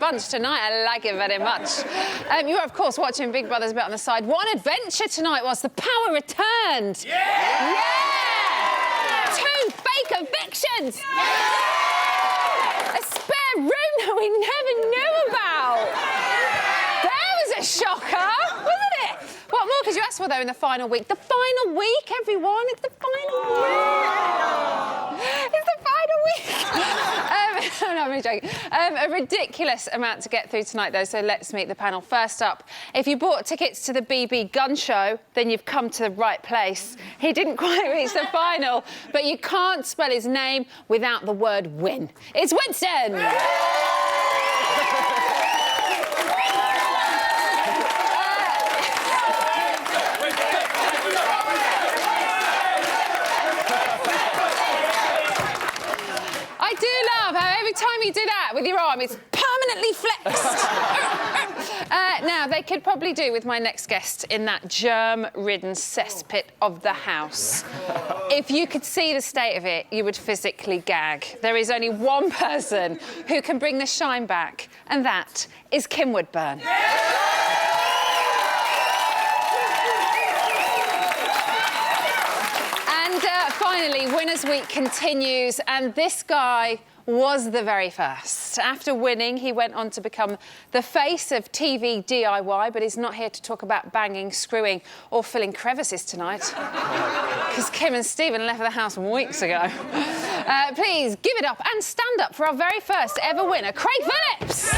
bunch tonight. I like it very much. You are, of course, watching Big Brother's Bet on the Side. What an adventure tonight was. The power returned. Yeah! 2 fake evictions. Yeah! A spare room that we never knew about. That was a shocker, wasn't it? What more could you ask for, though, in the final week? The final week, everyone. It's the final week. It's the final week. No, I'm really joking. A ridiculous amount to get through tonight, though, so let's meet the panel. First up, if you bought tickets to the BB Gun Show, then you've come to the right place. He didn't quite reach the final, but you can't spell his name without the word win. It's Winston! I do love how every time you do that with your arm, it's permanently flexed. Now, they could probably do with my next guest in that germ-ridden cesspit of the house. If you could see the state of it, you would physically gag. There is only one person who can bring the shine back, and that is Kim Woodburn. Finally, Winners' Week continues, and this guy was the very first. After winning, he went on to become the face of TV DIY, but he's not here to talk about banging, screwing or filling crevices tonight. Because Kim and Stephen left the house weeks ago. Please give it up and stand up for our very first ever winner, Craig Phillips!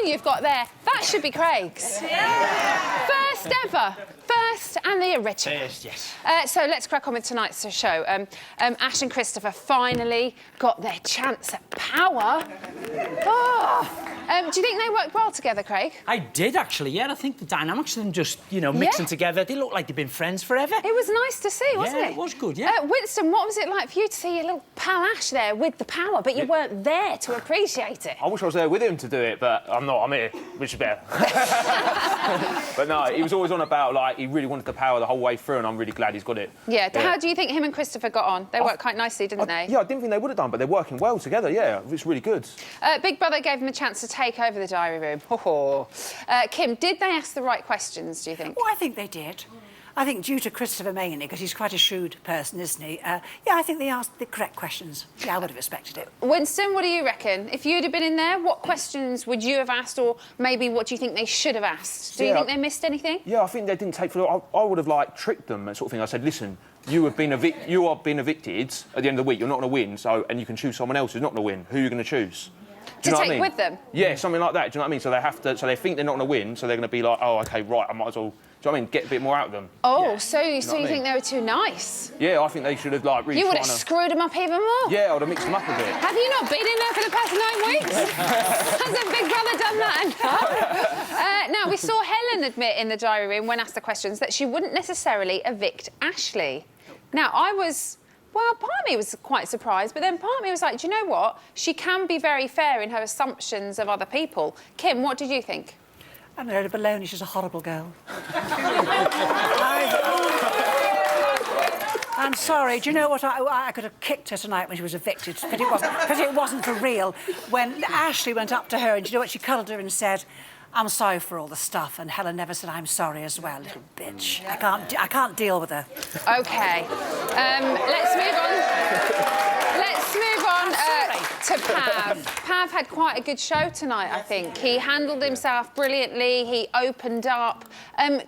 You've got there, that should be Craig's. Yeah. First ever. First and the original. Yes. So let's crack on with tonight's show. Ash and Christopher finally got their chance at power. Oh. Do you think they worked well together, Craig? I did, actually, yeah. I think the dynamics of them just, mixing together, they look like they've been friends forever. It was nice to see, wasn't it? Yeah, it was good, yeah. Winston, what was it like for you to see your little pal Ash there with the power, but you weren't there to appreciate it? I wish I was there with him to do it, but I'm not. I'm here, which is better. But no, he was always on about, like, he really wanted the power the whole way through, and I'm really glad he's got it. Yeah. How do you think him and Christopher got on? They worked quite nicely, didn't they? Yeah, I didn't think they would have done, but they're working well together, yeah. It's really good. Big Brother gave them a chance to take over the diary room. Kim, did they ask the right questions, do you think? Oh, I think they did. I think due to Christopher mainly, because he's quite a shrewd person, isn't he? Yeah, I think they asked the correct questions. Yeah, I would have expected it. Winston, what do you reckon? If you'd have been in there, what questions would you have asked, or maybe what do you think they should have asked? Do you think they missed anything? Yeah, I think they didn't take... I would have, like, tricked them and sort of thing. I said, listen, you are being evicted at the end of the week. You're not going to win, and you can choose someone else who's not going to win. Who are you going to choose? To take with them? Yeah, something like that. Do you know what I mean? So they have to. So they think they're not going to win. So they're going to be like, oh, OK, right, I might as well. Do you know what I mean? Get a bit more out of them. Oh, yeah. so you think they were too nice? Yeah, I think they should have really. You would have screwed them up even more. Yeah, I would have mixed them up a bit. Have you not been in there for the past 9 weeks? Hasn't Big Brother done that enough? Now, we saw Helen admit in the diary room when asked the questions that she wouldn't necessarily evict Ashley. Now, well, part of me was quite surprised, but then part of me was like, do you know what? She can be very fair in her assumptions of other people. Kim, what did you think? I'm a load of baloney. She's a horrible girl. I'm sorry. Do you know what? I could have kicked her tonight when she was evicted, but it wasn't for real. When Ashley went up to her, and do you know what? She cuddled her and said, I'm sorry for all the stuff, and Helen never said I'm sorry as well, little bitch. I can't deal with her. OK. Let's move on. Let's move on to Pav. Pav had quite a good show tonight, I think. He handled himself brilliantly. He opened up.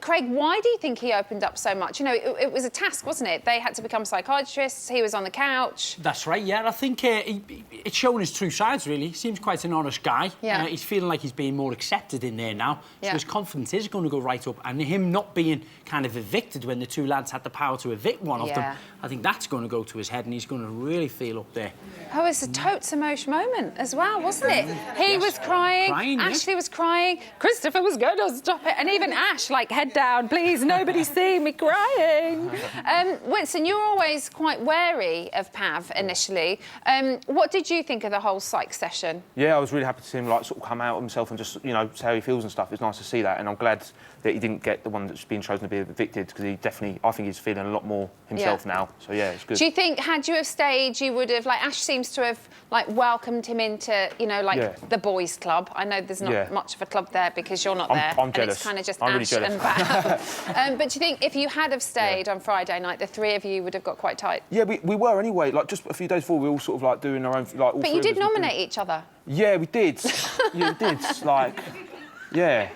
Craig, why do you think he opened up so much? You know, it was a task, wasn't it? They had to become psychiatrists. He was on the couch. That's right, yeah. I think it's showing his true sides, really. He seems quite an honest guy. Yeah. He's feeling like he's being more accepted in there now. Yeah. So his confidence is going to go right up. And him not being kind of evicted when the two lads had the power to evict one of them, I think that's going to go to his head and he's going to really feel up there. Oh, it's a totes amazing emotional moment as well, wasn't it? He was crying, yeah. Ashley was crying, Christopher was going to stop it, and even Ash, like, head down, please, nobody see me crying. Winston, you were always quite wary of Pav initially. What did you think of the whole psych session? Yeah, I was really happy to see him like sort of come out himself and just, you know, say how he feels and stuff. It's nice to see that, and I'm glad that he didn't get the one that's been chosen to be evicted, because he definitely, I think he's feeling a lot more himself now. So yeah, it's good. Do you think, had you have stayed, you would have, like, Ash seems to have, like, welcomed him into, you know, like, the boys' club. I know there's not much of a club there because you're not there. I'm jealous. And it's kind of just I'm Ash really and Pav. But do you think if you had have stayed on Friday night, the three of you would have got quite tight? Yeah, we were anyway. Like, just a few days before, we were all sort of, like, doing our own... Like, all But you did nominate each other. Yeah, we did. Yeah, we did. Like, yeah.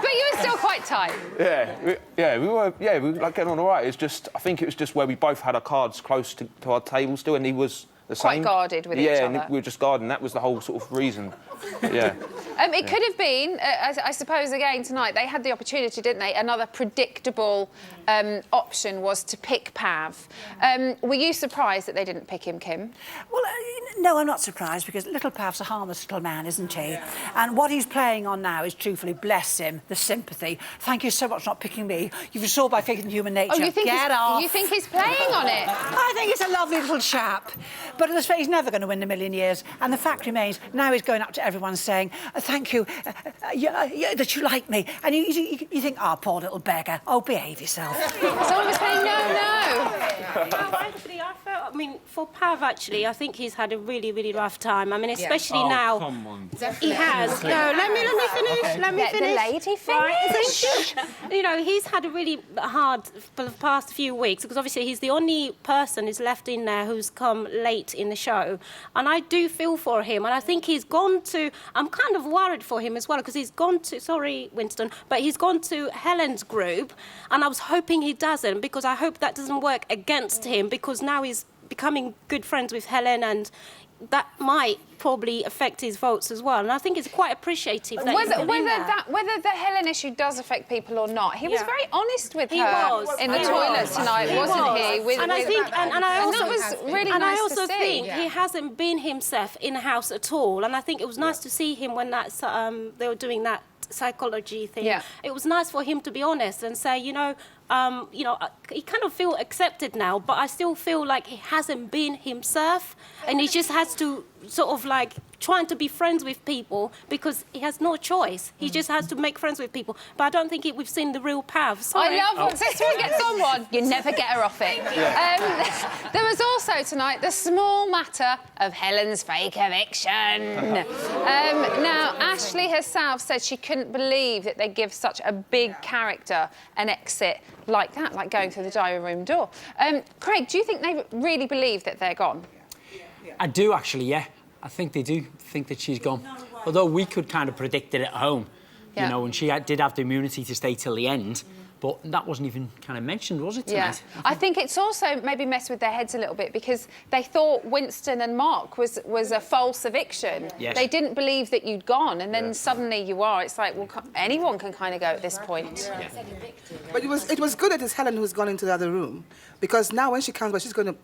But you were still quite tight. We were like getting on all right. It's just, I think it was just where we both had our cards close to our table still, and he was the same. Quite guarded with each other. Yeah, and we were just guarding. That was the whole sort of reason. But, yeah. It could have been, I suppose, again tonight, they had the opportunity, didn't they? Another predictable option was to pick Pav. Were you surprised that they didn't pick him, Kim? Well, no, I'm not surprised, because little Pav's a harmless little man, isn't he? And what he's playing on now is, truthfully, bless him, the sympathy. Thank you so much for not picking me. You've restored my faith in human nature. Oh, you think Get off. You think he's playing on it? I think he's a lovely little chap. But let's face it, he's never going to win a million years. And the fact remains, now he's going up to everyone saying, thank you, that you like me. And you think, oh, poor little beggar. Oh, behave yourself. Someone was saying no. I mean, for Pav, actually, I think he's had a really, really rough time. I mean, especially now. Come on. He has. No, let me finish. Let me Let finish. the lady finish. Right. You know, he's had a really hard for the past few weeks, because obviously he's the only person who's left in there who's come late in the show. And I do feel for him. And I think he's gone to... I'm kind of worried for him as well, because he's gone to... Sorry, Winston, but he's gone to Helen's group. And I was hoping he doesn't, because I hope that doesn't work against him, because now he's becoming good friends with Helen, and that might probably affect his votes as well. And I think it's quite appreciative that whether the Helen issue does affect people or not, he was very honest with her in the He toilet was. tonight, wasn't he? And I think, and I also, that was really and nice I also to see. think he hasn't been himself in the house at all. And I think it was nice to see him when that they were doing that psychology thing. Yeah. It was nice for him to be honest and say, he kind of feel accepted now, but I still feel like he hasn't been himself, and he just has to sort of like trying to be friends with people because he has no choice. He just has to make friends with people. But I don't think we've seen the real Pav. Sorry. I love once this one gets on one, you never get her off it. There was also tonight the small matter of Helen's fake eviction. Now, Ashley herself said she couldn't believe that they give such a big character an exit like that, like going through the diary room door. Craig, do you think they really believe that they're gone? I do, actually, yeah. I think they do think that she's gone. Although we could kind of predict it at home, you know, and she did have the immunity to stay till the end. But that wasn't even kind of mentioned, was it, tonight? Yeah. I think it's also maybe messed with their heads a little bit because they thought Winston and Mark was a false eviction. Yes. They didn't believe that you'd gone, and then suddenly you are. It's like, well, anyone can kind of go at this point. Yeah. But it was good that it's Helen who's gone into the other room, because now when she comes back, she's going to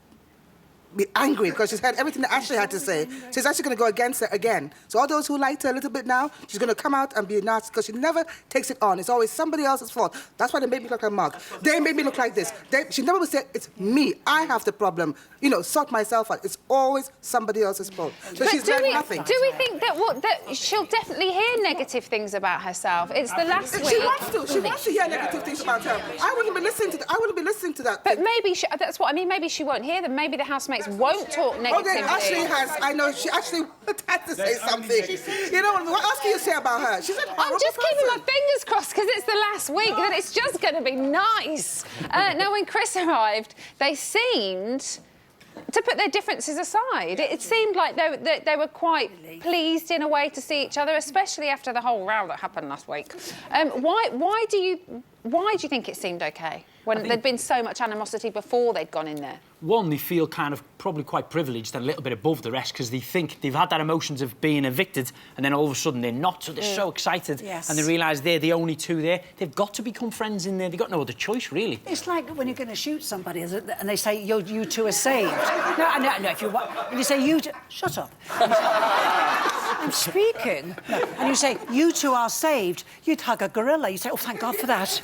be angry because she's heard everything that Ashley had to say. She's actually going to go against her again. So all those who liked her a little bit now, she's going to come out and be nasty because she never takes it on. It's always somebody else's fault. That's why they made me look like Mark. They made me look like this. She never would say, it's me. I have the problem. You know, sort myself out. It's always somebody else's fault. So but she's learned nothing. Do we think that she'll definitely hear negative things about herself? It's the last week. She wants to. She wants to hear negative things about her. I wouldn't be listening to that. I wouldn't be listening to that. But maybe that's what I mean. Maybe she won't hear them. Maybe the housemates won't talk negatively. Okay, Ashley has. I know she actually had to say something. You know what else can you say about her? She's a I'm just keeping my fingers crossed because it's the last week that it's just going to be nice. Now, when Chris arrived, they seemed to put their differences aside. It seemed like they were quite pleased in a way to see each other, especially after the whole row that happened last week. Why do you Why do you think it seemed OK? When there'd been so much animosity before they'd gone in there? One, they feel kind of probably quite privileged and a little bit above the rest because they think they've had that emotions of being evicted and then all of a sudden they're not, so they're so excited. Yes. And they realise they're the only two there. They've got to become friends in there. They've got no other choice, really. It's like when you're going to shoot somebody and they say, you two are saved. No, if you want... And you say, you two... Shut up. I'm speaking. No. And you say, you two are saved. You'd hug a gorilla. You say, oh, thank God for that.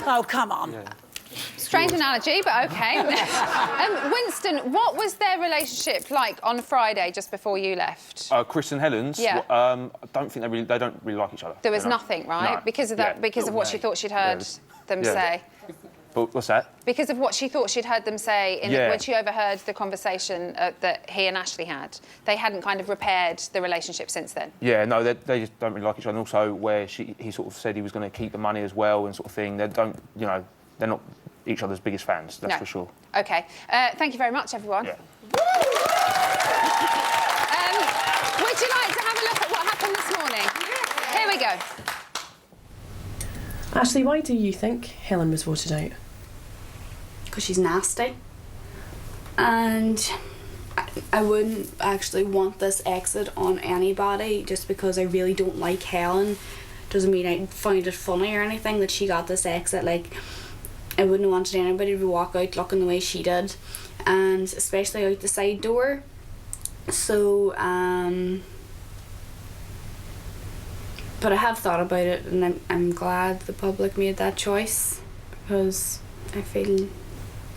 Oh, come on. Yeah. Strange analogy, but OK. Winston, what was their relationship like on Friday, just before you left? Chris and Helen's. Yeah. I don't think they don't really like each other. There was nothing, right? No. Because of that, because of what she thought she'd heard them say. But what's that? Because of what she thought she'd heard them say when she overheard the conversation that he and Ashley had. They hadn't kind of repaired the relationship since then. Yeah, no, they just don't really like each other. And also, where he sort of said he was going to keep the money as well and sort of thing. They don't, they're not each other's biggest fans. That's for sure. OK. Thank you very much, everyone. Yeah. Would you like to have a look at what happened this morning? Here we go. Ashley, why do you think Helen was voted out? Because she's nasty. And I wouldn't actually want this exit on anybody just because I really don't like Helen. Doesn't mean I find it funny or anything that she got this exit. Like, I wouldn't have wanted anybody to walk out looking the way she did. And especially out the side door. So, but I have thought about it, and I'm glad the public made that choice because I feel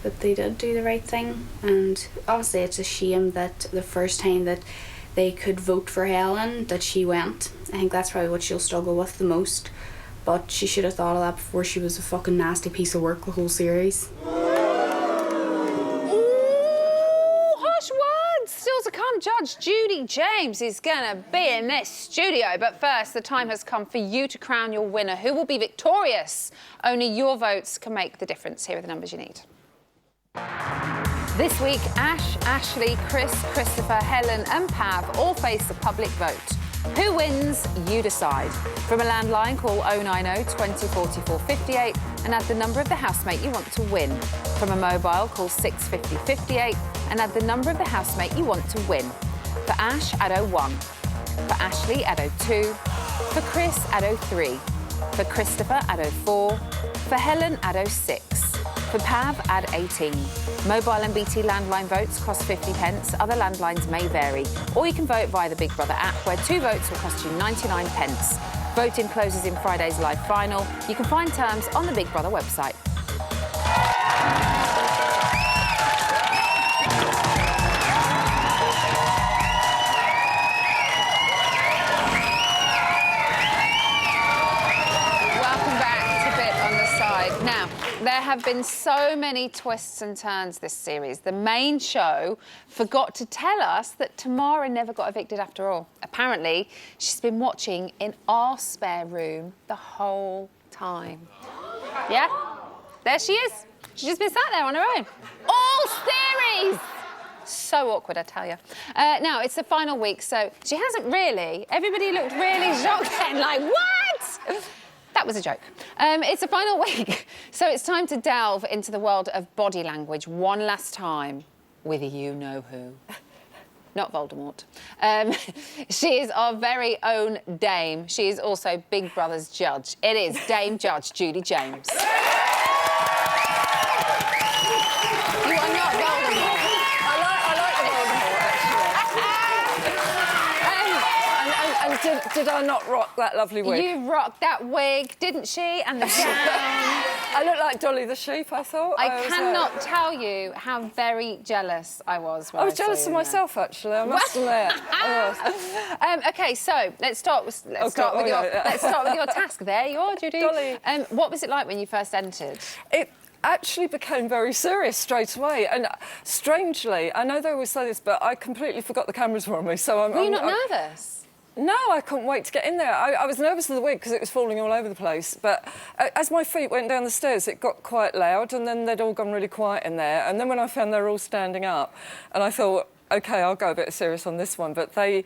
that they did do the right thing. And obviously it's a shame that the first time that they could vote for Helen, that she went. I think that's probably what she'll struggle with the most. But she should have thought of that before she was a fucking nasty piece of work the whole series. Still to come, Judge Judy James is going to be in this studio. But first, the time has come for you to crown your winner. Who will be victorious? Only your votes can make the difference. Here are the numbers you need. This week, Ash, Ashley, Chris, Christopher, Helen and Pav all face the public vote. Who wins? You decide. From a landline, call 090 20 44 58 and add the number of the housemate you want to win. From a mobile, call 650 58 and add the number of the housemate you want to win. For Ash, add 01. For Ashley, add 02. For Chris, add 03. For Christopher, add 04. For Helen, add 06. For Pav, add 18. Mobile and BT landline votes cost 50 pence. Other landlines may vary. Or you can vote via the Big Brother app, where 2 votes will cost you 99 pence. Voting closes in Friday's live final. You can find terms on the Big Brother website. There have been so many twists and turns this series. The main show forgot to tell us that Tamara never got evicted after all. Apparently, she's been watching in our spare room the whole time. Yeah? There she is. She's just been sat there on her own. All series! So awkward, I tell you. Now, it's the final week, so she hasn't really. Everybody looked really shocked then, like, what? That was a joke. It's the final week, so it's time to delve into the world of body language one last time with you-know-who. Not Voldemort. She is our very own Dame. She is also Big Brother's judge. It is Dame Judge Judy James. You are not Voldemort. I like the Voldemort, actually. And did I not rock that lovely wig? You rocked that wig, didn't she? And the gown. I look like Dolly the sheep, I thought. I cannot tell you how very jealous I was when I was jealous of myself, actually, I must admit. OK, so let's start with your task. There you are, Judy. Dolly. What was it like when you first entered? It actually became very serious straight away, and strangely, I know they always say this, but I completely forgot the cameras were on me, so Were you not nervous? No, I couldn't wait to get in there. I was nervous of the wig because it was falling all over the place. But as my feet went down the stairs, it got quite loud, and then they'd all gone really quiet in there. And then when I found they were all standing up, and I thought, OK, I'll go a bit serious on this one, but I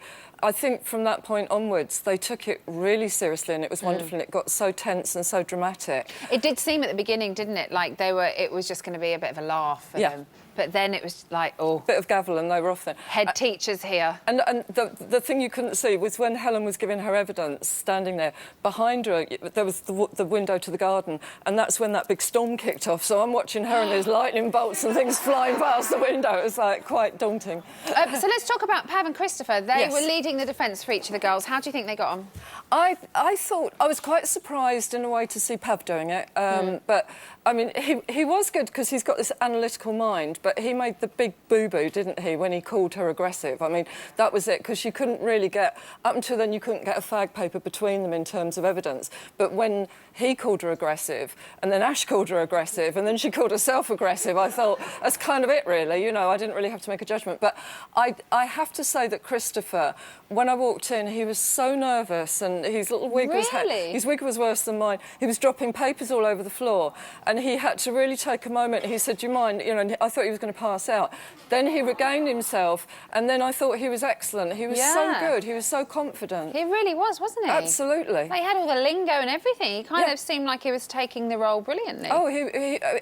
think from that point onwards, they took it really seriously and it was wonderful and it got so tense and so dramatic. It did seem at the beginning, didn't it, like it was just going to be a bit of a laugh for them. But then it was like, oh... Bit of gavel and they were off then. Head teachers here. And the thing you couldn't see was when Helen was giving her evidence, standing there, behind her, there was the window to the garden, and that's when that big storm kicked off. So I'm watching her and there's lightning bolts and things flying past the window. It was, like, quite daunting. So let's talk about Pav and Christopher. They were leading the defence for each of the girls. How do you think they got on? I thought... I was quite surprised in a way to see Pav doing it, but... I mean, he was good because he's got this analytical mind, but he made the big boo-boo, didn't he, when he called her aggressive? I mean, that was it, because you couldn't really get... Up until then, you couldn't get a fag paper between them in terms of evidence. But when he called her aggressive, and then Ash called her aggressive, and then she called herself aggressive, I thought, that's kind of it, really. You know, I didn't really have to make a judgment. But I have to say that Christopher, when I walked in, he was so nervous, and his little wig was... His wig was worse than mine. He was dropping papers all over the floor, and he had to really take a moment. He said, do you mind? You know, I thought he was going to pass out. Then he regained himself, and then I thought he was excellent. He was so good. He was so confident. He really was, wasn't he? Absolutely. He had all the lingo and everything. He kind of seemed like he was taking the role brilliantly. Oh,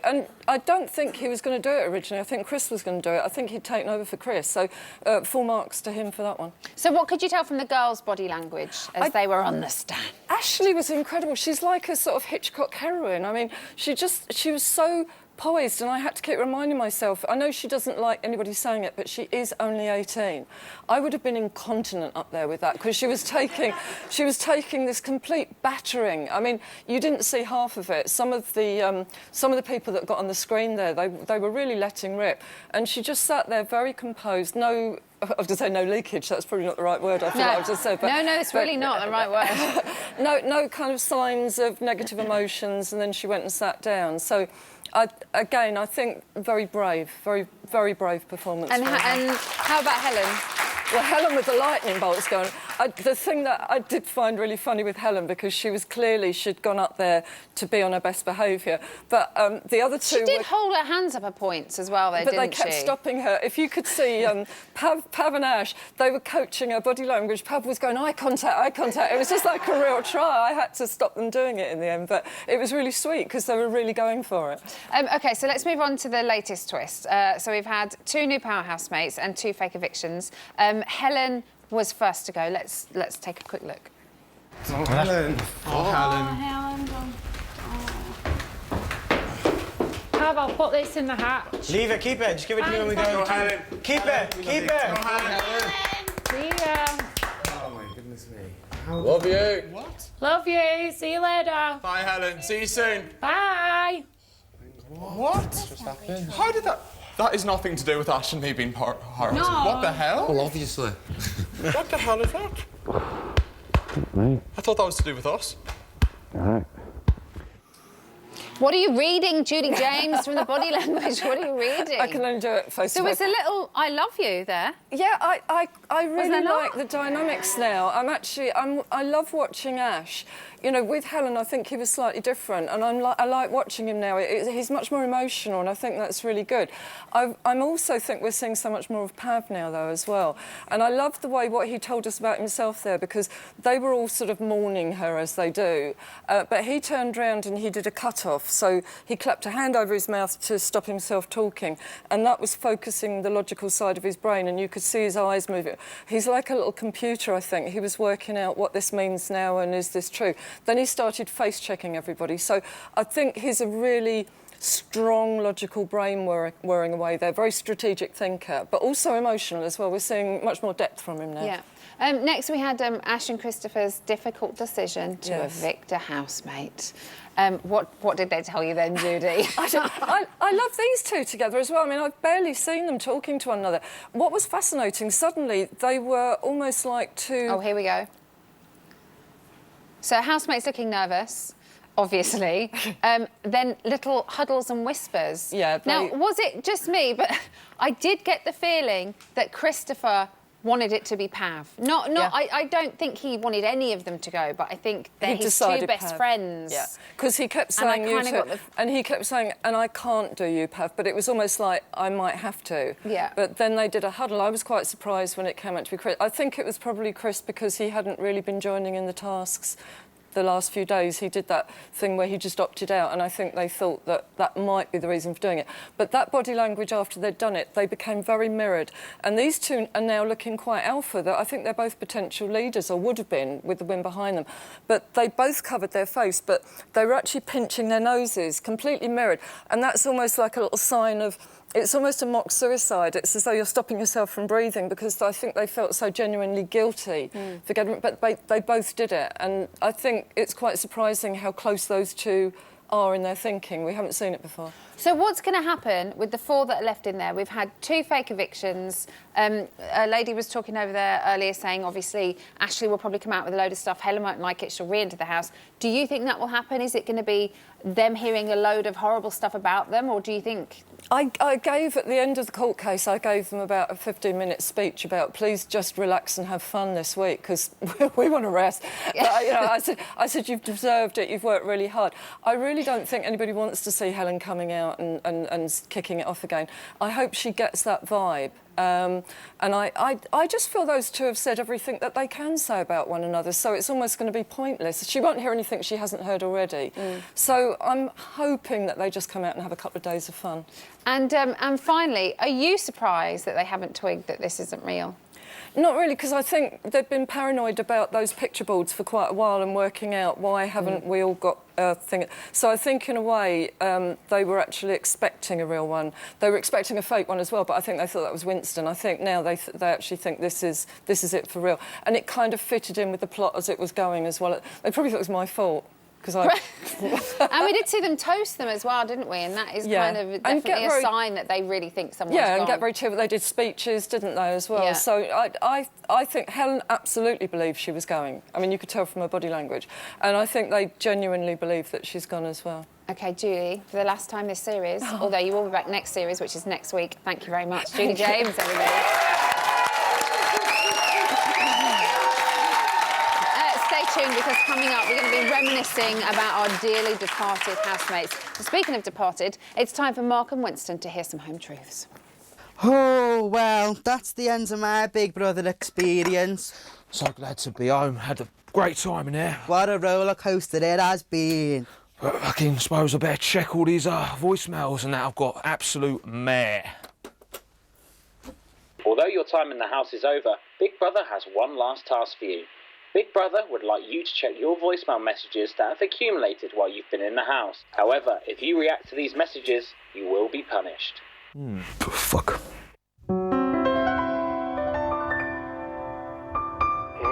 and I don't think he was going to do it originally. I think Chris was going to do it. I think he'd taken over for Chris. So full marks to him for that one. So what could you tell from the girls' body language as they were on the stand? Ashley was incredible. She's like a sort of Hitchcock heroine. I mean, she was so poised, and I had to keep reminding myself, I know she doesn't like anybody saying it, but she is only 18. I would have been incontinent up there with that, because she was taking this complete battering. I mean, you didn't see half of it. Some of the people that got on the screen there, they were really letting rip, and she just sat there very composed. No, I was going to say no leakage. That's probably not the right word. I feel like I just said. But, no, it's really not the right word. no kind of signs of negative emotions, and then she went and sat down. So. Again, I think very brave, very, very brave performance. And how about Helen? Well, Helen with the lightning bolts going. The thing that I did find really funny with Helen, because she'd gone up there to be on her best behaviour, but the other two... She did hold her hands up at points as well, though, didn't she? But they kept stopping her. If you could see Pav and Ash, they were coaching her body language. Pav was going, eye contact, eye contact. It was just like a real try. I had to stop them doing it in the end, but it was really sweet because they were really going for it. OK, so let's move on to the latest twist. So we've had 2 new powerhouse mates and 2 fake evictions. Helen was first to go. Let's take a quick look. Oh, Helen. Oh, Helen. Helen. Pav, I'll put this in the hatch. Leave it, keep it. Just give it to me when we go. Go, Helen. Keep it, keep it. Go, Helen. See ya. Oh, my goodness me. Love you. What? Love you. See you later. Bye, Helen. See you soon. Bye. What? Just happened? How did that... That is nothing to do with Ash and me being harassed. No. What the hell? Well, obviously. What the hell is that? I thought that was to do with us. What are you reading, Judy James, from the body language? What are you reading? I can only do it face to face. So it's a little I love you there. Yeah, I really like not? the dynamics now. I love watching Ash. You know, with Helen, I think he was slightly different, and I like watching him now. He's much more emotional, and I think that's really good. I also think we're seeing so much more of Pav now, though, as well. And I love the way what he told us about himself there, because they were all sort of mourning her, as they do. But he turned round and he did a cut-off. So he clapped a hand over his mouth to stop himself talking, and that was focusing the logical side of his brain, and you could see his eyes moving. He's like a little computer, I think. He was working out what this means now and is this true. Then he started face-checking everybody. So I think he's a really strong, logical brain whirring away there, very strategic thinker, but also emotional as well. We're seeing much more depth from him now. Yeah. Next, we had Ash and Christopher's difficult decision to evict a housemate. What did they tell you then, Judy? I love these two together as well. I mean, I've barely seen them talking to one another. What was fascinating, suddenly they were almost like two... Oh, here we go. So housemate's looking nervous, obviously. Then little huddles and whispers. Yeah. Now, was it just me? But I did get the feeling that Christopher wanted it to be Pav. I don't think he wanted any of them to go, but I think they're his two best Pav. friends. Yeah, because he kept saying you two, and he kept saying, and I can't do you, Pav, but it was almost like I might have to. Yeah. But then they did a huddle. I was quite surprised when it came out to be Chris. I think it was probably Chris because he hadn't really been joining in the tasks the last few days. He did that thing where he just opted out, and I think they thought that that might be the reason for doing it. But that body language after they'd done it, they became very mirrored. And these two are now looking quite alpha. I think they're both potential leaders, or would have been, with the win behind them. But they both covered their face, but they were actually pinching their noses, completely mirrored. And that's almost like a little sign of... It's almost a mock suicide. It's as though you're stopping yourself from breathing, because I think they felt so genuinely guilty for getting... But they both did it. And I think it's quite surprising how close those two are in their thinking. We haven't seen it before. So what's going to happen with the 4 that are left in there? We've had 2 fake evictions. A lady was talking over there earlier saying, obviously, Ashley will probably come out with a load of stuff. Helen won't like it. She'll re-enter the house. Do you think that will happen? Is it going to be them hearing a load of horrible stuff about them, or do you think... I gave, at the end of the court case, I gave them about a 15-minute speech about please just relax and have fun this week, because we want to rest. But, you know, I said, you've deserved it, you've worked really hard. I really don't think anybody wants to see Helen coming out and kicking it off again. I hope she gets that vibe. And I just feel those two have said everything that they can say about one another, so it's almost going to be pointless. She won't hear anything she hasn't heard already. So I'm hoping that they just come out and have a couple of days of fun. And finally, are you surprised that they haven't twigged that this isn't real? Not really, because I think they've been paranoid about those picture boards for quite a while and working out why haven't we all got a thing. So I think, in a way, they were actually expecting a real one. They were expecting a fake one as well, but I think they thought that was Winston. I think now they actually think this is it for real. And it kind of fitted in with the plot as it was going as well. They probably thought it was my fault. And we did see them toast them as well, didn't we? And that is kind of definitely a sign that they really think someone's gone. And get very cheerful. They did speeches, didn't they, as well? Yeah. So I think Helen absolutely believed she was going. I mean, you could tell from her body language. And I think they genuinely believe that she's gone as well. OK, Julie, for the last time this series, although you will be back next series, which is next week, thank you very much. Julie James, everybody. Stay tuned, because coming up we're going to be reminiscing about our dearly departed housemates. So speaking of departed, it's time for Mark and Winston to hear some home truths. Oh, well, that's the end of my Big Brother experience. So glad to be home. Had a great time in there. What a roller coaster it has been. But I can suppose I better check all these voicemails and that I've got absolute mare. Although your time in the house is over, Big Brother has one last task for you. Big Brother would like you to check your voicemail messages that have accumulated while you've been in the house. However, if you react to these messages, you will be punished. Fuck.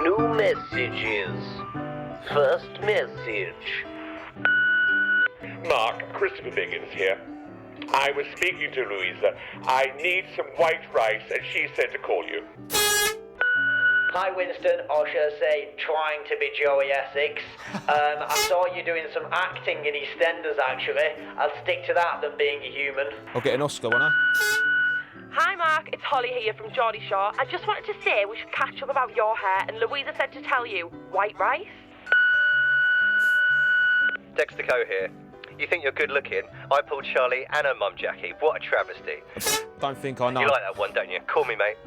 New messages. First message. Mark, Christopher Biggins here. I was speaking to Louisa. I need some white rice, and she said to call you. Hi Winston, or should I say, trying to be Joey Essex. I saw you doing some acting in EastEnders actually. I'll stick to that than being a human. I'll get an Oscar, won't I? Hi Mark, it's Holly here from Geordie Shore. I just wanted to say we should catch up about your hair, and Louisa said to tell you, white rice? Dexter Coe here. You think you're good looking? I pulled Charlie and her mum Jackie. What a travesty. Don't think I know. You like that one, don't you? Call me, mate.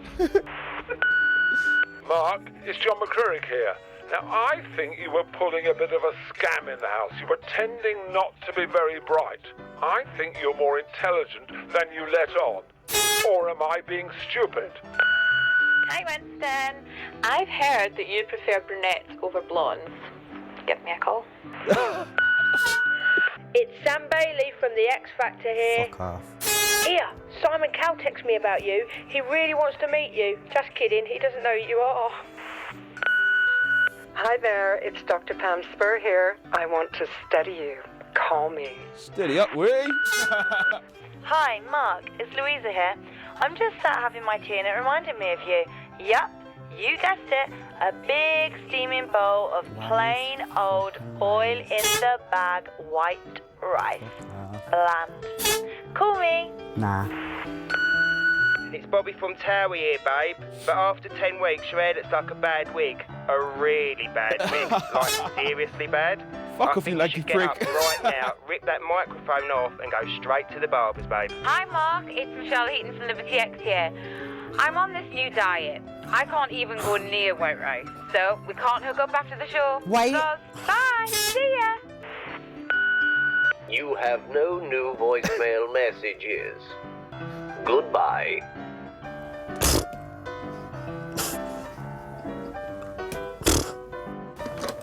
Mark, it's John McCririck here. Now, I think you were pulling a bit of a scam in the house. You were tending not to be very bright. I think you're more intelligent than you let on. Or am I being stupid? Hi Winston. I've heard that you prefer brunettes over blondes. Give me a call. It's Sam Bailey from the X Factor here. Fuck off. Here, Simon Cowell texted me about you. He really wants to meet you. Just kidding, he doesn't know who you are. Hi there, it's Dr. Pam Spur here. I want to study you. Call me. Steady up, Willie. Hi, Mark. It's Louisa here. I'm just sat having my tea and it reminded me of you. Yup, you guessed it. A big steaming bowl of plain old boil in the bag white rice. Bland. Call me. Nah. it's Bobby from Towie here, babe. But after 10 weeks, your hair looks like a bad wig. A really bad wig. Like, seriously bad. Fuck off, you leggy Get prick. up right now, rip that microphone off and go straight to the barbers, babe. Hi, Mark. It's Michelle Heaton from Liberty X here. I'm on this new diet. I can't even go near white rice, so we can't hook up after the show. Wait. Bye. See ya. You have no new voicemail messages. Goodbye.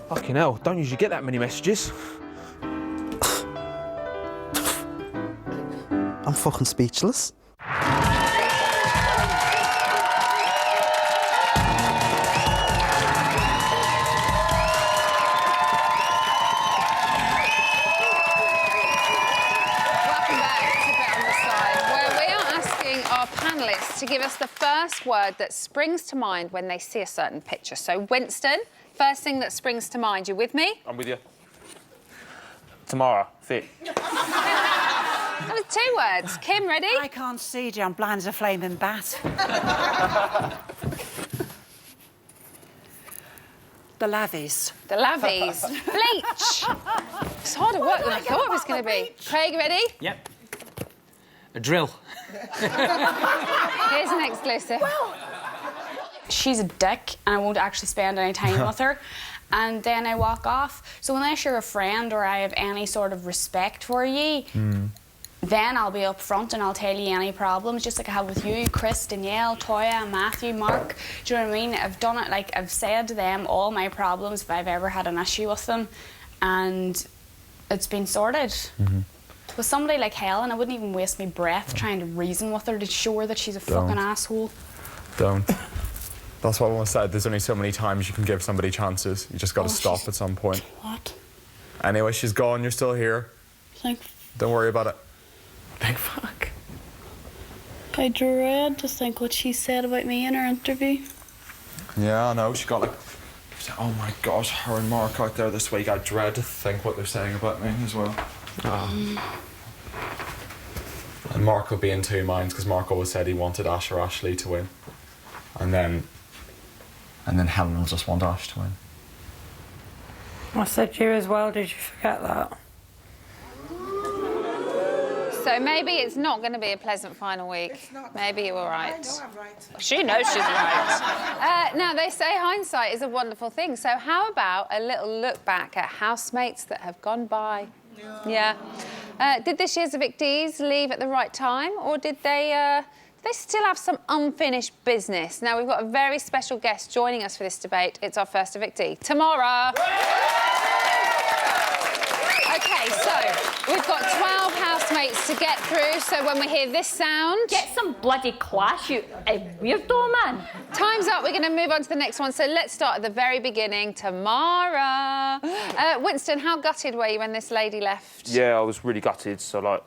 Fucking hell, don't usually get that many messages. I'm fucking speechless. To give us the first word that springs to mind when they see a certain picture. So, Winston, first thing that springs to mind. You with me? I'm with you. Tamara, fit. That was 2 words. Kim, ready? I can't see, dear. I'm blind as a flaming bat. The Lavies. The Lavies. Bleach. It's harder work than I thought it was going to be. Craig, ready? Yep. A drill. Here's an exclusive. She's a dick and I won't actually spend any time with her. And then I walk off. So unless you're a friend or I have any sort of respect for you, then I'll be up front and I'll tell you any problems, just like I have with you, Chris, Danielle, Toya, Matthew, Mark. Do you know what I mean? I've done it, like, I've said to them all my problems if I've ever had an issue with them, and it's been sorted. With somebody like Helen, I wouldn't even waste my breath trying to reason with her to show her that she's a fucking asshole. Don't. That's what I want to say. There's only so many times you can give somebody chances. You just got to stop at some point. What? Anyway, she's gone. You're still here. Thank. Don't worry about it. Big fuck. I dread to think what she said about me in her interview. Yeah, I know. She got like, oh my gosh, her and Mark out there this week. I dread to think what they're saying about me as well. And Mark will be in 2 minds because Mark always said he wanted Ash or Ashley to win. And then Helen will just want Ash to win. I said you as well, did you forget that? So maybe it's not going to be a pleasant final week. Maybe you were right. I know I'm right. She knows she's right. Now, they say hindsight is a wonderful thing. So how about a little look back at housemates that have gone by? Yeah. Did this year's evictees leave at the right time, or did they still have some unfinished business? Now, we've got a very special guest joining us for this debate. It's our first evictee, Tamara. OK, so we've got 12 housemates to get through, so when we hear this sound... Get some bloody class, you weirdo, man. Time's up. We're going to move on to the next one, so let's start at the very beginning. Tamara. Winston, how gutted were you when this lady left? Yeah, I was really gutted, so, like,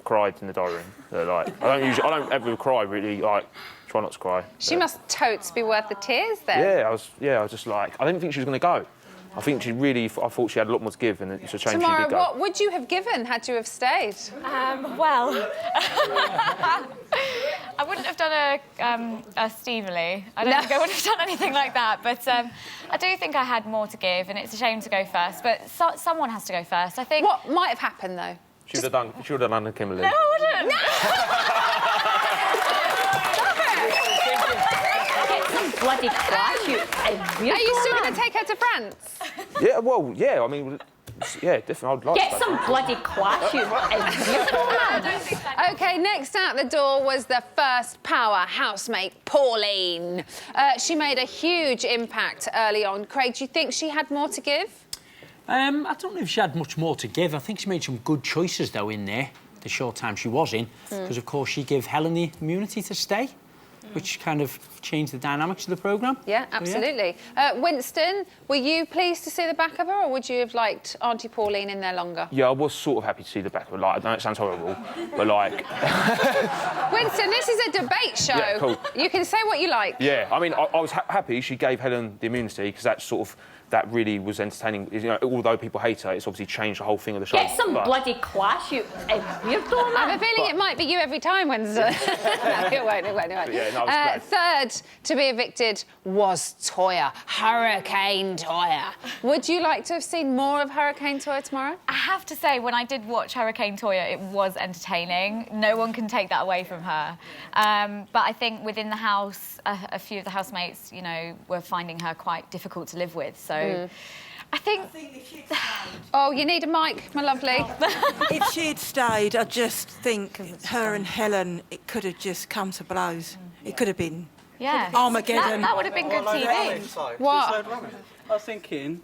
cried in the diary room. Like, I don't ever cry, really, like, try not to cry. She must totes be worth the tears, then. Yeah, I was just like, I didn't think she was going to go. I think I thought she had a lot more to give, and it's a shame Tamara, she did go. what would you have given had you have stayed? Well, I wouldn't have done a Stevenly. I don't think I would have done anything like that, but I do think I had more to give, and it's a shame to go first, but someone has to go first, I think. What might have happened, though? She would have done a Kimberly. No, I wouldn't. Bloody class, you Are you still going to take her to France? Yeah, well, yeah, I mean, yeah, definitely, I'd like Get to. some bloody class, you weirdo, man. OK, next out the door was the first power housemate, Pauline. She made a huge impact early on. Craig, do you think she had more to give? I don't know if she had much more to give. I think she made some good choices, though, in there, the short time she was in, because, of course, she gave Helen the immunity to stay, which kind of changed the dynamics of the programme. Yeah, absolutely. Yeah. Winston, were you pleased to see the back of her, or would you have liked Auntie Pauline in there longer? Yeah, I was sort of happy to see the back of her. Like, I know it sounds horrible, but, like... Winston, this is a debate show. Yeah, cool. You can say what you like. Yeah, I mean, I was happy she gave Helen the immunity, because that sort of that really was entertaining. You know, although people hate her, it's obviously changed the whole thing of the show. Get some But- bloody class, you weirdo, man. I have a feeling it might be you every time, Winston. No, it won't. Yeah, no, I was glad. Third to be evicted was Toya, Hurricane Toya. Would you like to have seen more of Hurricane Toya tomorrow? I have to say, when I did watch Hurricane Toya, it was entertaining. No one can take that away from her. But I think within the house, a few of the housemates, you know, were finding her quite difficult to live with. So I think oh, you need a mic, my lovely. If she'd stayed, I just think her and Helen, it could have just come to blows. It could have been Armageddon. That would have been good TV. What? I was thinking...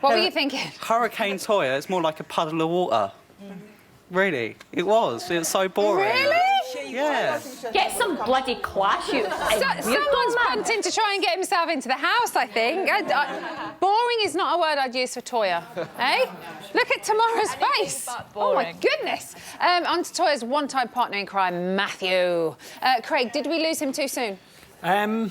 What were you thinking? Hurricane Toya, it's more like a puddle of water. Really, it was so boring. Really? Yeah. Get some bloody class, you Someone's punting to try and get himself into the house, I think. Boring is not a word I'd use for Toya, eh? Look at tomorrow's face. Oh, my goodness. On to Toya's one-time partner in crime, Matthew. Craig, did we lose him too soon? No,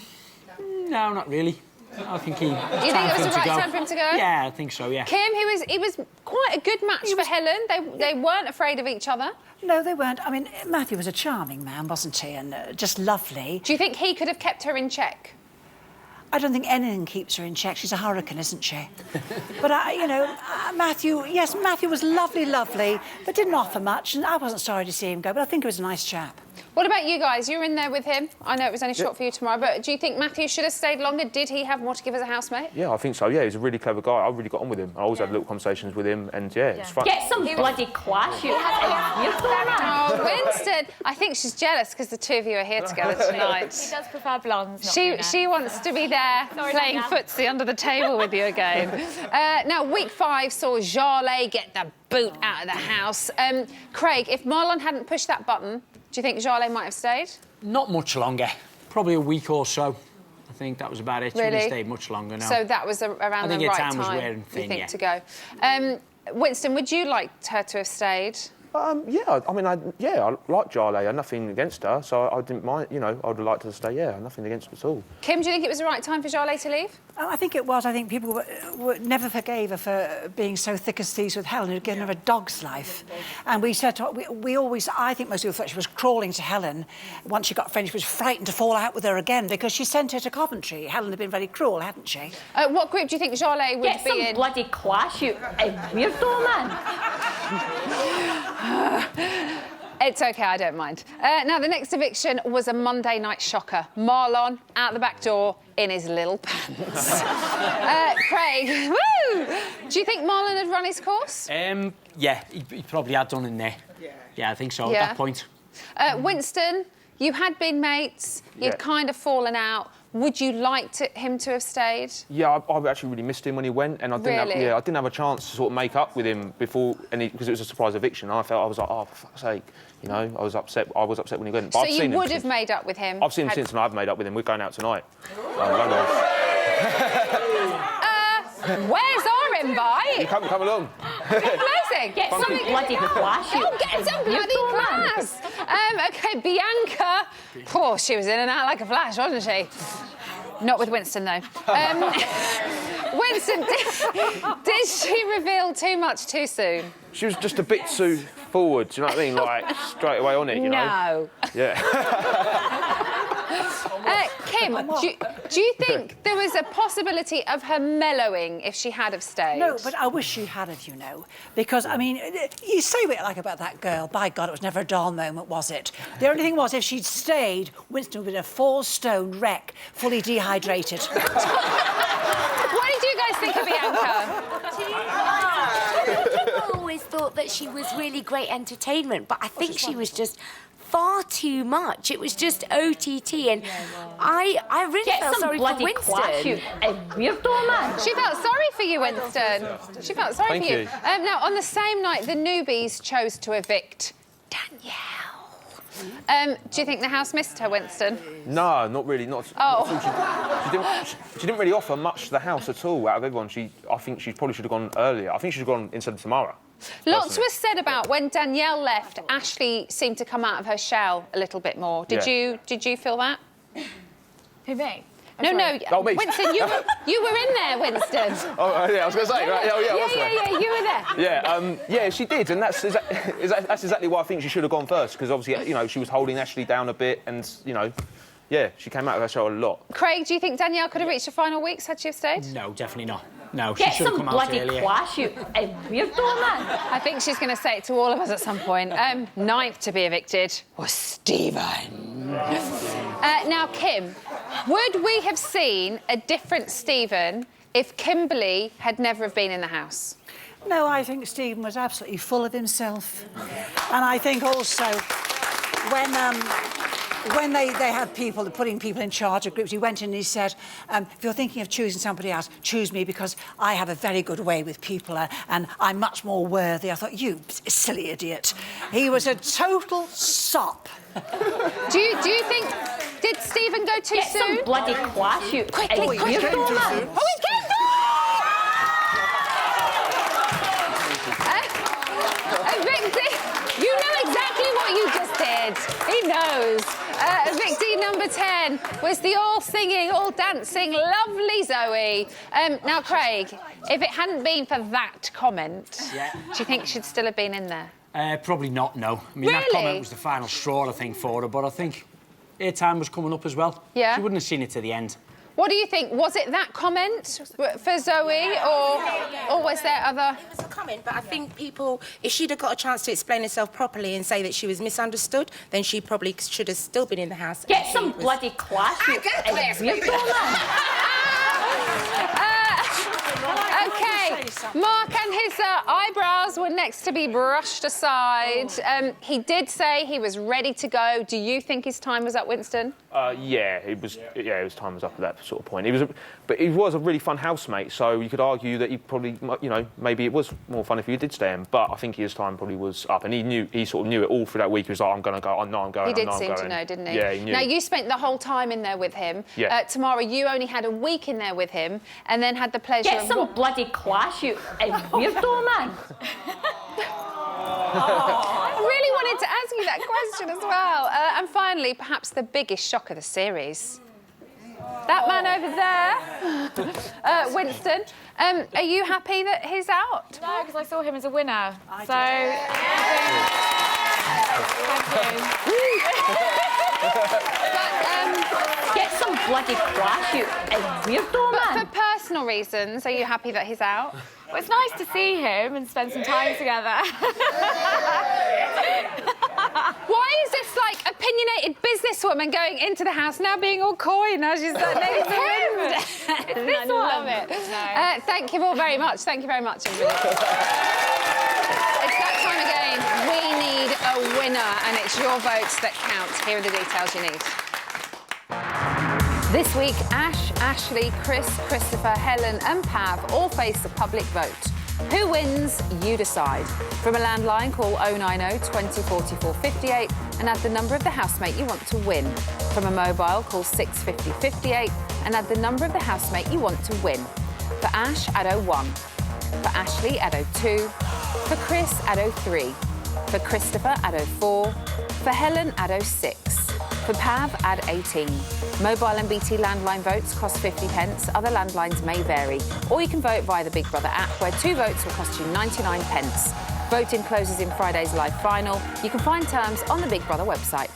not really. I think he... You think it was the right time for him to go? Yeah, I think so, yeah. Kim, he was quite a good match for Helen. They weren't afraid of each other. No, they weren't. I mean, Matthew was a charming man, wasn't he? And just lovely. Do you think he could have kept her in check? I don't think anything keeps her in check. She's a hurricane, isn't she? But, you know, Matthew was lovely, but didn't offer much. And I wasn't sorry to see him go, but I think he was a nice chap. What about you guys? You were in there with him. I know it was only short for you tomorrow, but do you think Matthew should have stayed longer? Did he have more to give as a housemate? Yeah, I think so. Yeah, he's a really clever guy. I really got on with him. I always had little conversations with him, and yeah, it's fun. Get some bloody class, you Oh, Winston. I think she's jealous because the two of you are here together tonight. She does prefer blondes, not She brunettes. wants to be there playing footsie under the table with you again. Now, week 5 saw Jarlath get the boot out of the house. Craig, if Marlon hadn't pushed that button, do you think Jarlath might have stayed? Not much longer. Probably a week or so. I think that was about it. She Really? wouldn't have stayed much longer now. So that was around I think the her right time was time, wearing you thin, think, yeah. to go. Winston, would you like her to have stayed? Yeah, I mean, I like Jarlath. I had nothing against her, so I didn't mind. You know, I would have liked her to stay. Yeah, nothing against her at all. Kim, do you think it was the right time for Jarlath to leave? Oh, I think it was. I think people never forgave her for being so thick as thieves with Helen, who'd given her a dog's life. And we said, we always, I think most people thought she was crawling to Helen. Once she got finished, she was frightened to fall out with her again because she sent her to Coventry. Helen had been very cruel, hadn't she? What group do you think Jarlath would Get be some in? bloody class, you weirdo, man. It's OK, I don't mind. Now, the next eviction was a Monday night shocker. Marlon out the back door in his little pants. Craig, woo! Do you think Marlon had run his course? Yeah, he probably had done in there. Yeah, I think so, Yeah. at that point. Winston, you had been mates, you'd kind of fallen out. Would you like him to have stayed? Yeah, I actually really missed him when he went, and I didn't Really? I didn't have a chance to sort of make up with him before, because it was a surprise eviction. I was like, oh, for fuck's sake, you know, I was upset when he went. But So I've you seen him would since. have made up with him? I've seen him since, and I've made up with him. We're going out tonight. Where's our invite? You come along. Amazing. Get some bloody class, you Oh, get some bloody class. OK, Bianca. Oh, she was in and out like a flash, wasn't she? Not with Winston, though. Winston, did she reveal too much too soon? She was just a bit too forward, do you know what I mean? Like, straight away on it, you know? No. Yeah. Kim, do you think there was a possibility of her mellowing if she had have stayed? No, but I wish she had, you know, because, I mean, you say what you like about that girl. By God, it was never a dull moment, was it? The only thing was, if she'd stayed, Winston would have been a 4-stone wreck, fully dehydrated. What did you guys think of Bianca? People always thought that she was really great entertainment, but I think she was just far too much. It was just OTT, and I really felt sorry for Winston. Weirdo, man. She felt sorry for you, Winston. She felt sorry Thank for you. you. Now, on the same night, the newbies chose to evict Danielle. Do you think the house missed her, Winston? No, not really. Not. Oh. She didn't really offer much to the house at all. Out of everyone, I think she probably should have gone earlier. I think she should have gone instead of tomorrow. Lots personally. was said about when Danielle left, Ashley seemed to come out of her shell a little bit more. Did Yeah. you feel that? Who, me? No, Oh, me. Winston, you were in there, Winston. Oh, yeah, I was going to say, right? Oh, yeah, I was there. Yeah, you were there. Yeah, she did, and that's exactly why I think she should have gone first, because obviously, you know, she was holding Ashley down a bit, and, you know, yeah, she came out of her show a lot. Craig, do you think Danielle could have reached the final weeks had she have stayed? No, definitely not. No, she Get should have some come out bloody earlier. class, you weirdo man. I think she's going to say it to all of us at some point. Ninth to be evicted was Stephen. Now, Kim, would we have seen a different Stephen if Kimberly had never have been in the house? No, I think Stephen was absolutely full of himself. And I think also when they had people, putting people in charge of groups, he went in and he said, if you're thinking of choosing somebody else, choose me because I have a very good way with people and I'm much more worthy. I thought, you silly idiot. He was a total sop. Do you think... Did Stephen go too soon? Get some bloody class, you... Quickly, Oh, quickly. he came too soon. Oh, he's getting... Victor, you know exactly what you just did. He knows. Victor number 10 was the all-singing, all-dancing, lovely Zoe. Now, Craig, if it hadn't been for that comment, do you think she'd still have been in there? Probably not, no. I mean, that comment was the final straw, I think, for her, but I think her time was coming up as well. Yeah. She wouldn't have seen it to the end. What do you think? Was it that comment for Zoe, or was there other... It was a comment, but I think people, if she'd have got a chance to explain herself properly and say that she was misunderstood, then she probably should have still been in the house. Get some bloody class, you weirdo man. OK, Mark and his eyebrows were next to be brushed aside. He did say he was ready to go. Do you think his time was up, Winston? Yeah, his time was up at that sort of point. But he was a really fun housemate, so you could argue that he probably, you know, maybe it was more fun if he did stay in. But I think his time probably was up, and he sort of knew it all through that week. He was like, I'm going to go. I know I'm going. He did seem to know, didn't he? Yeah, he knew. Now you spent the whole time in there with him. Yeah. Tamara, you only had a week in there with him, and then had the pleasure Get of... some bloody class, you weirdo man. I really wanted to ask you that question as well. And finally, perhaps the biggest shock of the series. That man over there, Winston, are you happy that he's out? No, because I saw him as a winner. Get some bloody class, you weirdo man. But for personal reasons, are you happy that he's out? Well, it's nice to see him and spend some time together. Why is this, like, opinionated businesswoman going into the house now being all coy now she's next to him? It's this I love it. No. Thank you all very much. Thank you very much, everybody. It's that time again. We need a winner, and it's your votes that count. Here are the details you need. This week, Ash, Ashley, Chris, Christopher, Helen and Pav all face the public vote. Who wins? You decide. From a landline, call 090 20 44 58 and add the number of the housemate you want to win. From a mobile, call 650 58 and add the number of the housemate you want to win. For Ash, add 01. For Ashley, add 02. For Chris, add 03. For Christopher, add 04. For Helen, add 06. For Pav, add 18. Mobile and BT landline votes cost 50 pence. Other landlines may vary. Or you can vote via the Big Brother app, where 2 votes will cost you 99 pence. Voting closes in Friday's live final. You can find terms on the Big Brother website.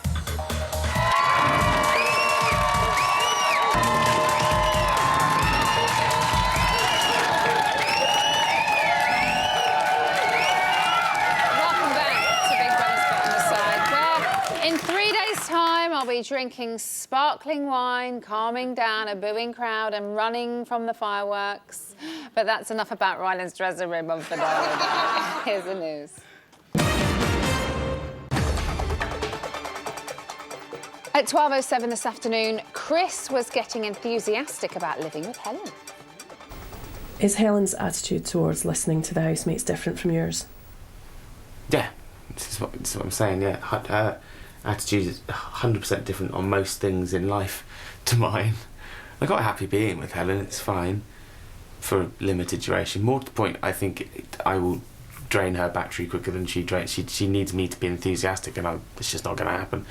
I'll be drinking sparkling wine, calming down a booing crowd and running from the fireworks. But that's enough about Ryland's dressing room on Fidel. Here's the news. At 12:07 this afternoon, Chris was getting enthusiastic about living with Helen. Is Helen's attitude towards listening to the housemates different from yours? Yeah, this is what I'm saying, yeah. Her attitude is 100% different on most things in life to mine. I'm quite happy being with Helen, it's fine, for a limited duration. More to the point, I think I will drain her battery quicker than she drains. She needs me to be enthusiastic, and it's just not going to happen.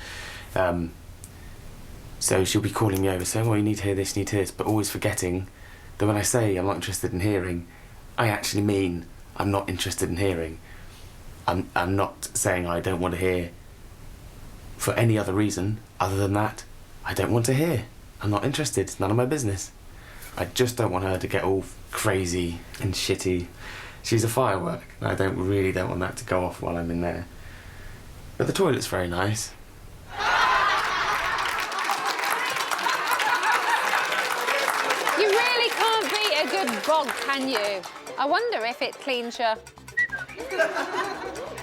So she'll be calling me over saying, well, you need to hear this, you need to hear this, but always forgetting that when I say I'm not interested in hearing, I actually mean I'm not interested in hearing. I'm not saying I don't want to hear for any other reason other than that I don't want to hear. I'm not interested. It's none of my business. I just don't want her to get all crazy and shitty. She's a firework, and I really don't want that to go off while I'm in there. But the toilet's very nice. You really can't beat a good bog, can you? I wonder if it cleans your...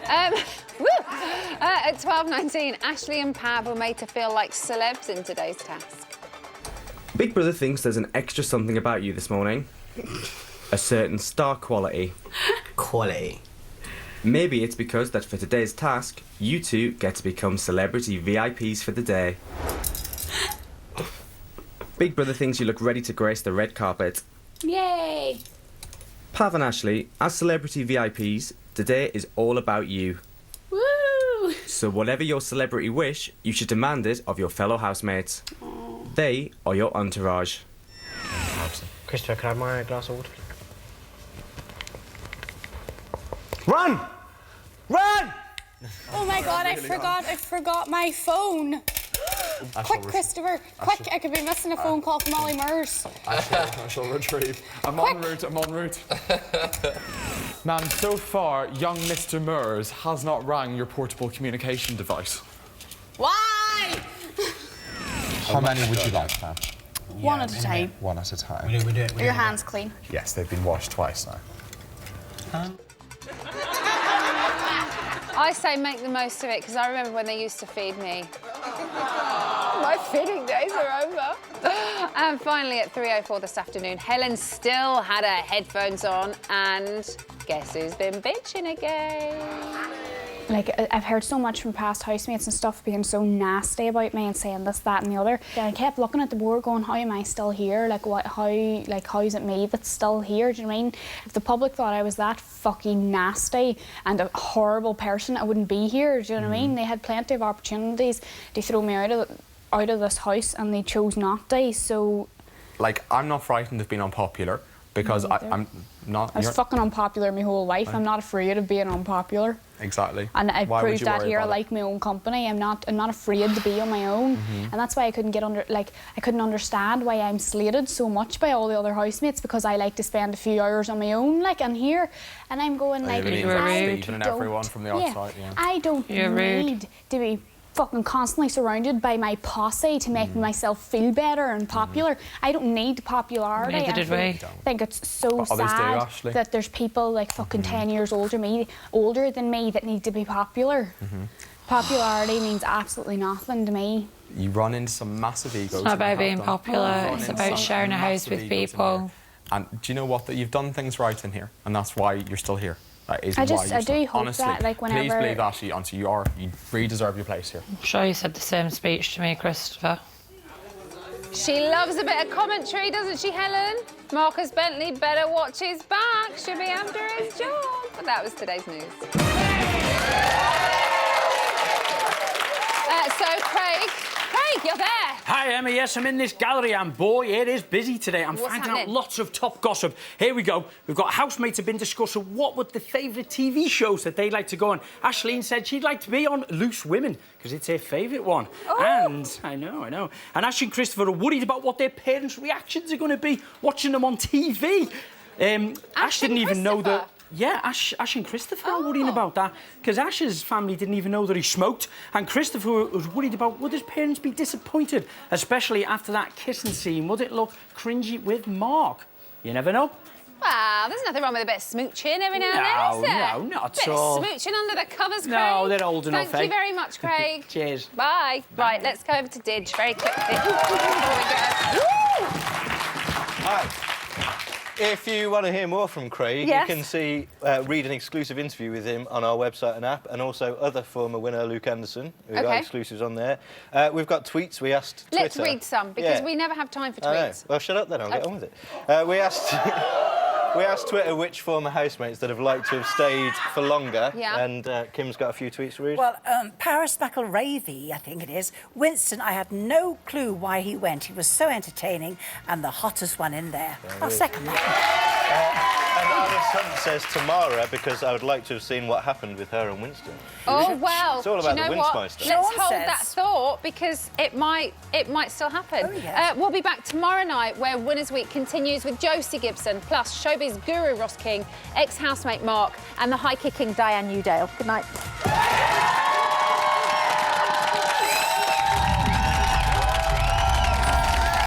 At 12:19, Ashley and Pav were made to feel like celebs in today's task. Big Brother thinks there's an extra something about you this morning. A certain star quality. Quality. Maybe it's because that for today's task, you two get to become celebrity VIPs for the day. Big Brother thinks you look ready to grace the red carpet. Yay! Pav and Ashley, as celebrity VIPs, today is all about you. Woo! So whatever your celebrity wish, you should demand it of your fellow housemates. Aww. They are your entourage. Christopher, can I have my glass of water, please? Run! Run! Oh my God, I forgot my phone. Quick, Christopher, quick, I could be missing a phone call from Ollie Murs. I shall retrieve. I'm en route. Ma'am, so far, young Mr. Murs has not rang your portable communication device. Why? How many would you like, ma'am? One at a time. One at a time. We do it. Are your hands clean? Yes, they've been washed twice now. I say make the most of it, because I remember when they used to feed me. My feeding days are over. And finally, at 3:04 this afternoon, Helen still had her headphones on, and guess who's been bitching again? Like, I've heard so much from past housemates and stuff being so nasty about me and saying this, that and the other. I kept looking at the board going, how am I still here? How is it me that's still here? Do you know what I mean? If the public thought I was that fucking nasty and a horrible person, I wouldn't be here. Do you know what I mean? They had plenty of opportunities to throw me out of this house, and they chose not to, so... Like, I'm not frightened of being unpopular, because I'm not... I was fucking unpopular my whole life. I'm not afraid of being unpopular. Exactly. And I've Why proved would you that worry here. I about like my own company. I'm not afraid to be on my own. And that's why I couldn't I couldn't understand why I'm slated so much by all the other housemates, because I like to spend a few hours on my own, and here, and I'm going I don't need to be fucking constantly surrounded by my posse to make myself feel better and popular. I don't need popularity. Neither did we. I think it's so sad that there's people like fucking 10 years older than me that need to be popular. Popularity means absolutely nothing to me. You run into some massive egos. It's not about being popular, it's about sharing a house with people. And do you know what? That you've done things right in here, and that's why you're still here. I do hope honestly, that, whenever... Please believe, Ashley, honestly, you really deserve your place here. I'm sure you said the same speech to me, Christopher. She loves a bit of commentary, doesn't she, Helen? Marcus Bentley better watch his back. Should be after his job. But that was today's news. Craig, you're there. Hi, Emma. Yes, I'm in this gallery, and boy, it is busy today. I'm finding out lots of top gossip. Here we go. We've got housemates have been discussing what were the favourite TV shows that they'd like to go on. Ashleen said she'd like to be on Loose Women, because it's her favourite one. Oh. And, I know. And Ash and Christopher are worried about what their parents' reactions are going to be watching them on TV. Ash didn't even know that... Yeah, Ash and Christopher are worrying about that, because Ash's family didn't even know that he smoked, and Christopher was worried about would his parents be disappointed, especially after that kissing scene. Would it look cringy with Mark? You never know. Well, there's nothing wrong with a bit of smooching every now and then, is there? No, not at all. Bit of smooching under the covers, Craig. No, they're old enough, Thank you very much, Craig. Cheers. Bye. Right, let's go over to Didge very quickly. Hi. If you want to hear more from Craig, yes, you can read an exclusive interview with him on our website and app, and also other former winner Luke Anderson. We've got exclusives on there. We've got tweets. We asked Twitter. Let's read some, because we never have time for tweets. Well, shut up then. I'll get on with it. We We asked Twitter which former housemates that have liked to have stayed for longer. Yeah. And Kim's got a few tweets to read. Well, Paris McElravy, I think it is. Winston, I had no clue why he went. He was so entertaining and the hottest one in there. I'll second that. And Alice Hunt says Tamara because I would like to have seen what happened with her and Winston. Oh, well, It's all about do you the know what? Winsmeister. Let's Sean hold says- that thought because it might still happen. Oh, yes. We'll be back tomorrow night where Winners Week continues with Josie Gibson, plus showbiz guru Ross King, ex-housemate Mark and the high-kicking Diane Newdale. Good night.